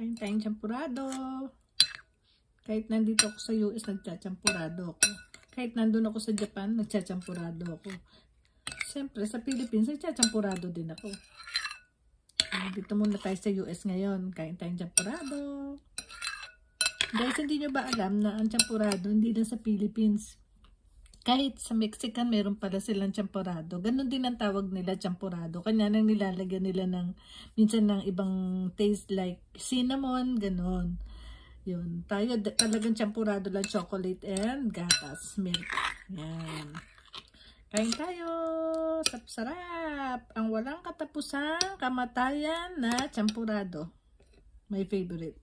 Kain tayong champurado. Kahit nandito ako sa US, nagchachampurado ako. Kahit nandun ako sa Japan, nagchachampurado ako. Siyempre, sa Philippines, nagchachampurado din ako. Dito muna tayo sa US ngayon. Kain tayong champurado. Guys, hindi nyo ba alam na ang champurado hindi lang sa Philippines? Kahit sa Mexican, meron pala silang champurado. Ganon din ang tawag nila, champurado. Kanya nang nilalagyan nila ng, minsan ng ibang taste like cinnamon, ganon. Yun. Tayo talagang champurado lang, chocolate and gatas, milk. Yan. Kain tayo. Sarap-sarap. Ang walang katapusang kamatayan na champurado. My favorite.